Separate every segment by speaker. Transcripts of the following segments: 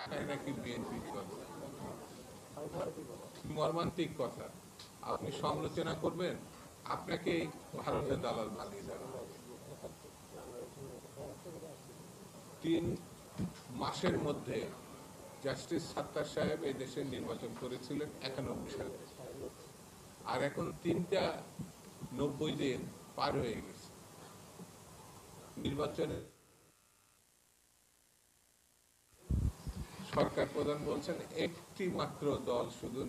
Speaker 1: ঢাকায় নাকি বিএনপি করে। মর্মান্তিক কথা। আপনি সমালোচনা করবেন, আপনাকেই ভারতের দালাল বানিয়ে দেওয়া হবে। 3 মাসের মধ্যে জাস্টিস সাত্তার সাহেব এই দেশের নির্বাচন করেছিলেন 91 সালে, আর এখন 90 দিন পার হয়ে গেছে নির্বাচনে। সরকার প্রধান বলছেন একটি মাত্র দল শুধু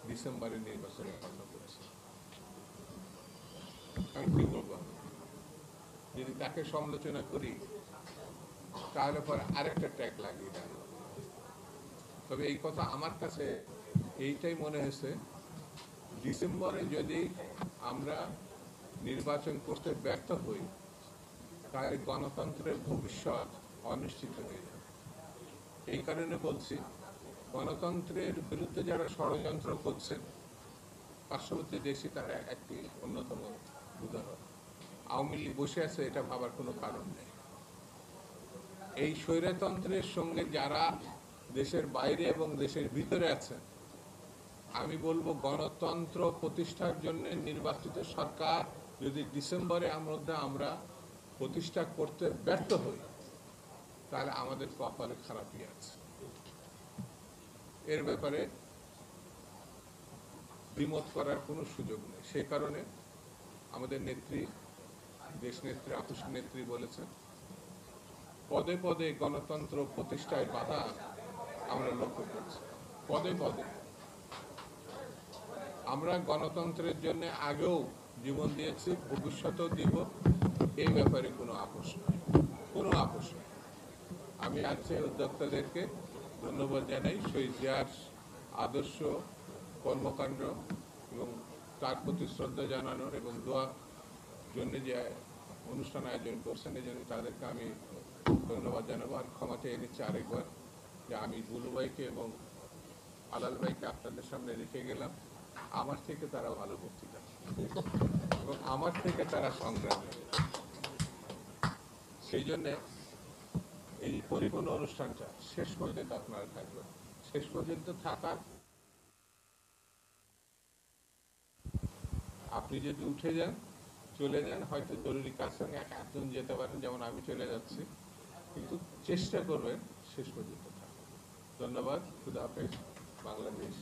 Speaker 1: ডিসেম্বরের নির্বাচনে অন্য করেছে। আমি কি বলবো, যদি তাকে সমালোচনা করি তাহলে পরে আরেকটা ট্যাগ লাগিয়ে দেয়। তবে এই কথা আমার কাছে এইটাই মনে হয়েছে, ডিসেম্বরে যদি আমরা নির্বাচন করতে ব্যর্থ হই তাহলে গণতন্ত্রের ভবিষ্যৎ অনিশ্চিত হয়ে যাবে। এই কারণে বলছি, গণতন্ত্রের বিরুদ্ধে যারা ষড়যন্ত্র করছেন পার্শ্ববর্তী দেশে তারা একটি অন্যতম উদাহরণ। আওয়ামী লীগ বসে আছে, এটা ভাবার কোনো কারণ নেই। এই স্বৈরতন্ত্রের সঙ্গে যারা দেশের বাইরে এবং দেশের ভিতরে আছেন, আমি বলবো গণতন্ত্র প্রতিষ্ঠার জন্য নির্বাচিত সরকার যদি ডিসেম্বরের মধ্যে আমরা প্রতিষ্ঠা করতে ব্যর্থ হই তাহলে আমাদের কপালে খারাপই আছে। এর ব্যাপারে দ্বিমত করার কোনো সুযোগ নেই। সেই কারণে আমাদের নেত্রী, দেশ নেত্রী, আপসী নেত্রী বলেছেন, পদে পদে গণতন্ত্র প্রতিষ্ঠায় বাধা আমরা লক্ষ্য করছি। পদে পদে আমরা গণতন্ত্রের জন্য আগেও জীবন দিয়েছি, ভবিষ্যতেও দিব, এই ব্যাপারে কোনো আপোষ নেই, কোনো আপোষ নেই। আমি আজকে উদ্যোক্তাদেরকে ধন্যবাদ জানাই শহীদ জিয়ার আদর্শ কর্মকাণ্ড এবং তার প্রতি শ্রদ্ধা জানানোর এবং দোয়ার জন্য যে অনুষ্ঠান আয়োজন করছেন, এই জন্য তাদেরকে আমি ধন্যবাদ জানাবো। আর ক্ষমা চেয়ে নিচ্ছি আরেকবার যে আমি বুলু ভাইকে এবং আলাল ভাইকে আপনাদের সামনে রেখে গেলাম। আমার থেকে তারা ভালো বক্তৃতা এবং আমার থেকে তারা সংগ্রামী, সেই জন্যে এই পরিপূর্ণ অনুষ্ঠানটা শেষ পর্যন্ত আপনারা থাকবেন। শেষ পর্যন্ত থাকার, আপনি যদি উঠে যান, চলে যান, হয়তো জরুরি কাজ সঙ্গে একজন যেতে পারেন, যেমন আমি চলে যাচ্ছি, কিন্তু চেষ্টা করবেন শেষ পর্যন্ত থাকা। ধন্যবাদ। খুদা হাফেজ। বাংলাদেশ।